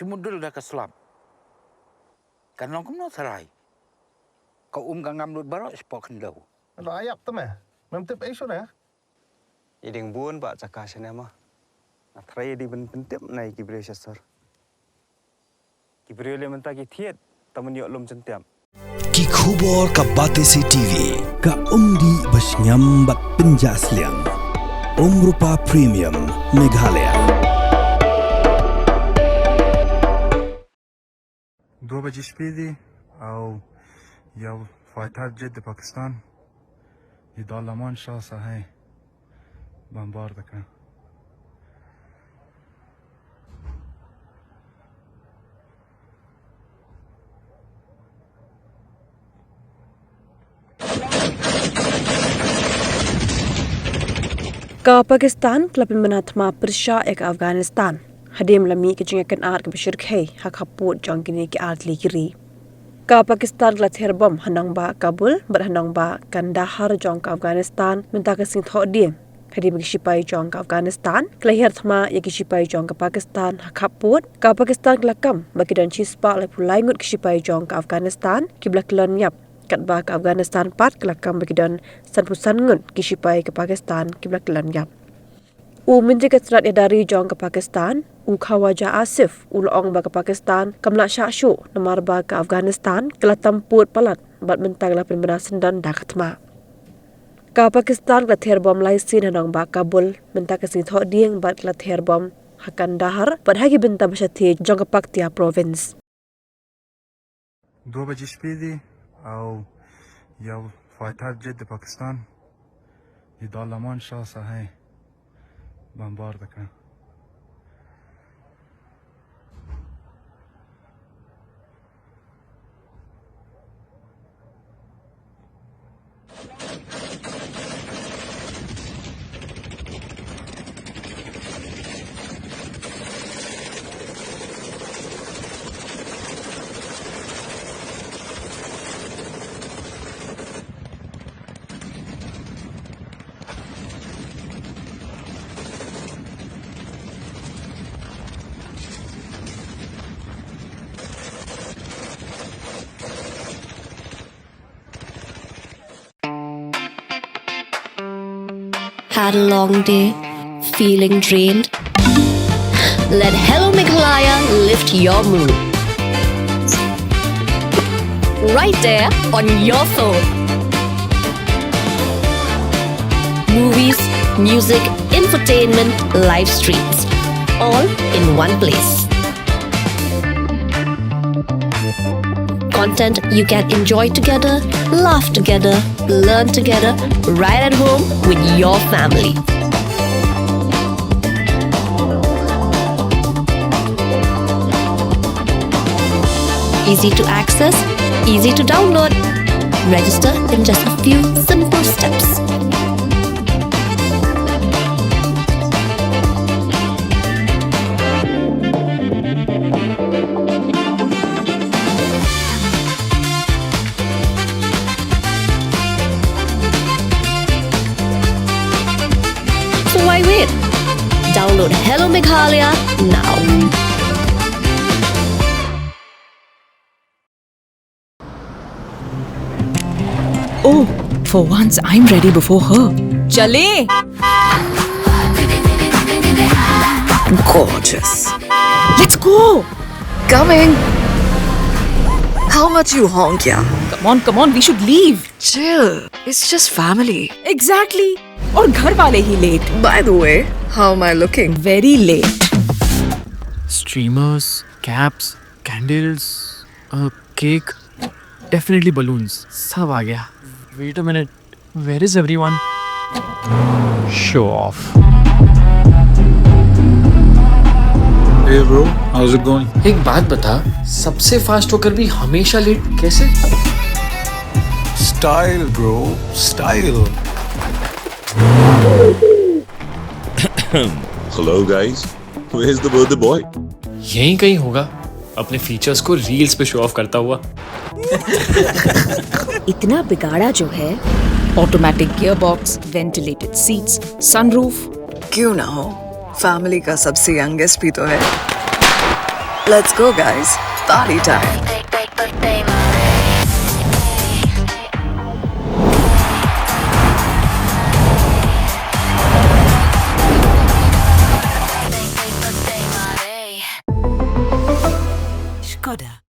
Cumudul dah ke selam. Kan long kemana serai. Kau gangam lut barak sepok kendau. Lo ayap Thma. Memtip isu na. Iding buon Pak Cakasya nama. Atrai di pentip nai ki Pyrshah sir. Ki Pyrshah menta ki thiet taman yok lom centiam. Ki khubor ka Batesi TV ka umdi basnyam bat penjaslian. Rupa Premium Meghalaya. 2 बजे speedy और या fighter jet Pakistan ये दालमान शाह सा है bomber तक Ka Pakistan Pynbna Thma Pyrshah ek Afghanistan. Hadim lami ke jingakan art ke bashirkhei hak haput jangkini ke art ligiri. Ka Pakistan la Ther bom Nongbah Kabul bar Nongbah Kandahar jong ka Afghanistan minta ke sing tho dim. Hadim ke sipai jong ka Afghanistan kelahir Thma ya ke sipai jong ka Pakistan hak haput ka Pakistan kelakam bagi dan chispa le pulai ngut ke sipai jong ka Afghanistan ki blak lon yap kat ba ka Afghanistan pat kelakam bagi dan san pusan ngut ki sipai ke Pakistan ki blak lon yap. Menjaga serat dari jong ke Pakistan, Khawaja Asif, ulong ba ke Pakistan, kamla syashu, namar ba ke Afghanistan, kala tamput palat, bat mentang la Pynbna sendan dah Thma. Ka Pakistan la Ther bom lai sin Nongbah Kabul, mentang ke sing tho dieng bat la Ther bom hakan dahar, bat hagi benta basyati jong ke Paktia province. 2 बजे speedy और या fighter jet Pakistan ये दालमान शाह सा है bomber तक Had a long day, feeling drained? Let Hello Meghalaya lift your mood. Right there on your phone. Movies, music, infotainment, live streams, all in one place. Content you can enjoy together, laugh together, learn together, right at home with your family. Easy to access, easy to download. Register in just a few simple steps. So why wait? Download Hello Meghalaya now. Oh, for once I'm ready before her. Chale! Gorgeous. Let's go! Coming. How much you honk, yeah? Come on, we should leave. Chill. It's just family. Exactly. और घर वाले ही late. By the way, how am I looking? Very late. Streamers, caps, candles, a cake, definitely balloons. सब आ गया. Wait a minute. Where is everyone? Show off. Hey bro, how's it going? एक बात बता, सबसे fast होकर भी हमेशा late कैसे? Style bro, style. Hello guys, where's the birthday boy? यहीं कहीं होगा, अपने फीचर्स को रील्स पे शो ऑफ करता हुआ. इतना बिगाड़ा जो है. Automatic gearbox, ventilated seats, sunroof. क्यों ना हो? फैमिली का सबसे यंगेस्ट भी तो है. Let's go, guys. Party time. Skoda.